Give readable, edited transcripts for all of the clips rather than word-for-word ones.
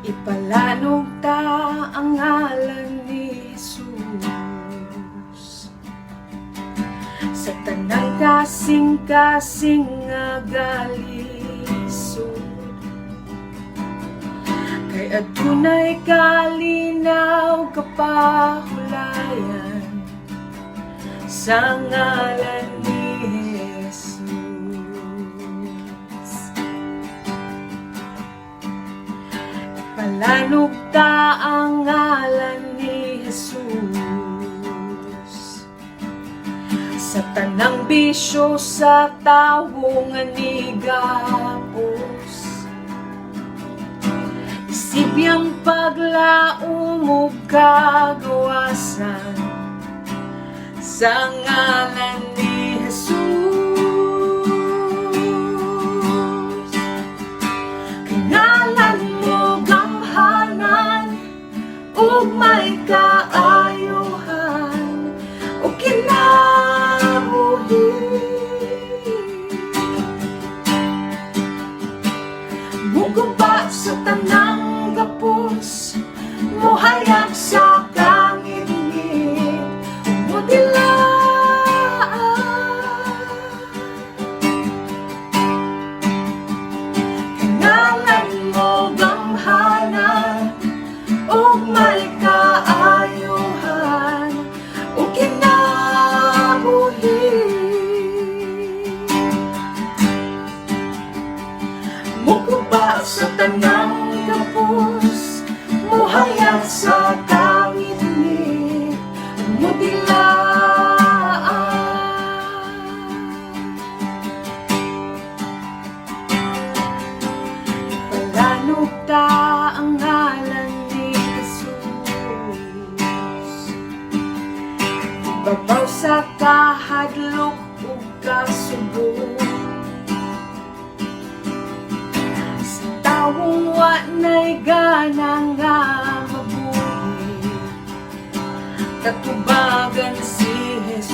Ipalanog ta ang ngalan ni Jesus sa tanang kasing-kasing nga galisod, kay adunay kalinaw kapahulayan sa ngalan ni Jesus. Palanog ta ang ngalan ni Jesus sa tanang bisyo sa tawo nga nigapos, isibiyang paglaom ug kagawasan sa ngalan ni Jesus. Ngalan mo gamhanan ug may kaayuhan ug kinabuhi, muguba sa tanang gapos, muhayag sa kangit-ngit, ngalan mo gamhanan ug may kaayuhan ug kinabuhi, muguba sa tanang gapos, muhayag sa kangit-ngit, palanog ta ang ngalan ni Jesus, ibabaw sa kahadlok ug kasubok, sa tawong wa na'y gana nga mabuhi, katubagan si Jesus.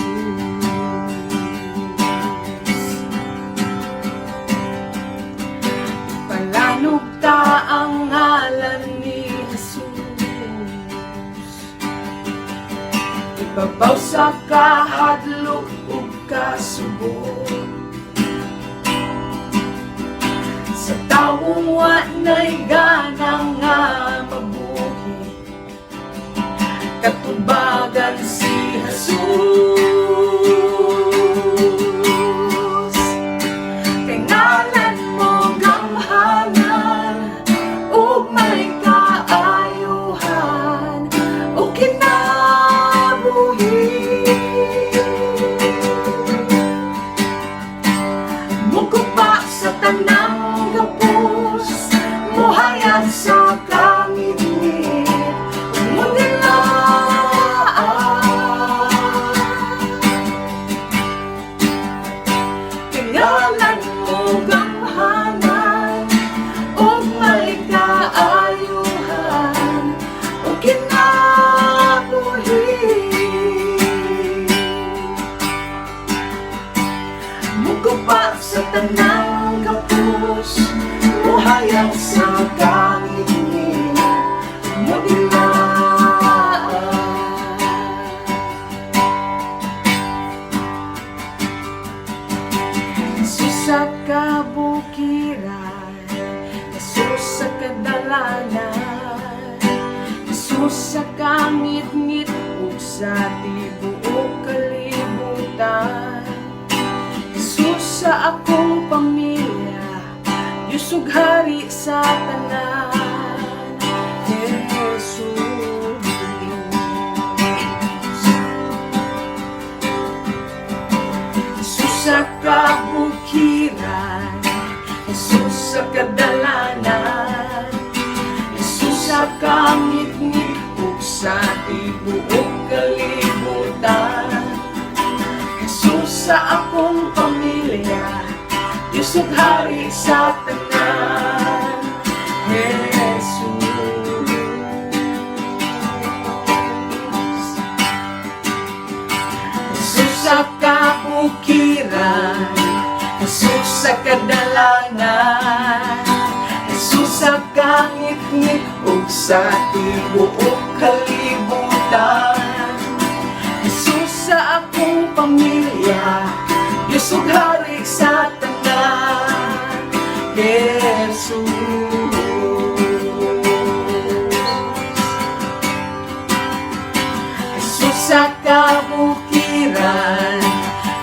Palanog ta ang ngalan ni Jesus, ibabaw sa kahadlok ug kasubok, sa tawong wa na'y gana nga mabuhi, katubagan si Jesus. Kay ngalan mo gamhanan ug may kaayuhan ug kinabuhi, muguba sa tanang gapos, muhayag sa kangit-ngit, ngalan mo gamhanan ug may kaayuhan ug kinabuhi, muguba sa tanang gapos, muhayag sa kangit-ngit, sa kabukiran, Jesus sa kadalanan, Jesus sa kangit-ngit ug sa tibuok kalibutan, Jesus sa akong pamilya, Diyos ug hari sa tanan, Jesus. Jesus sa kabukiran, Jesus sa kadalanan, Jesus sa kangit-ngit ug sa tibuok kalibutan, Jesus sa akong pamilya, Diyos ug hari sa tanan, Jesus. Jesus sa kabukiran, Jesus sa kadalanan, Jesus sa kangit-ngit ug sa tibuok kalibutan. Jesus sa akong pamilya, Diyos ug hari sa tanan. Jesus, Jesus sa kabukiran,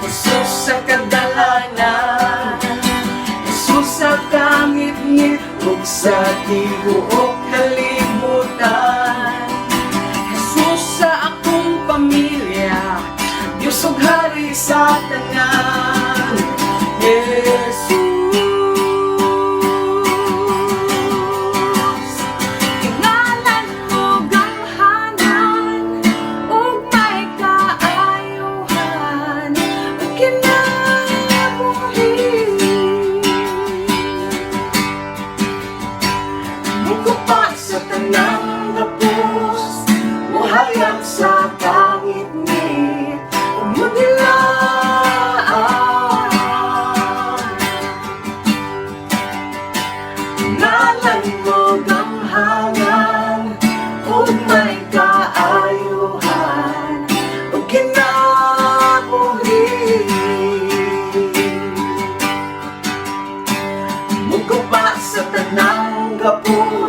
Jesus sa kadalanan, Jesus sa kangit-ngit ug sa tibuok kalibutan. Jesus sa akong pamilya, Diyos ug hari sa tanan. Jesus, Tingalan mo ganghanan ug may kaayuhan ug kinabuhi. Mugupa sa tanang gapos, muhayag sa kangit-ngit ug mudilaan. Ngalan mo ganghanan ug may kaayuhan ug kinabuhi. Mugupa sa tanang gapos,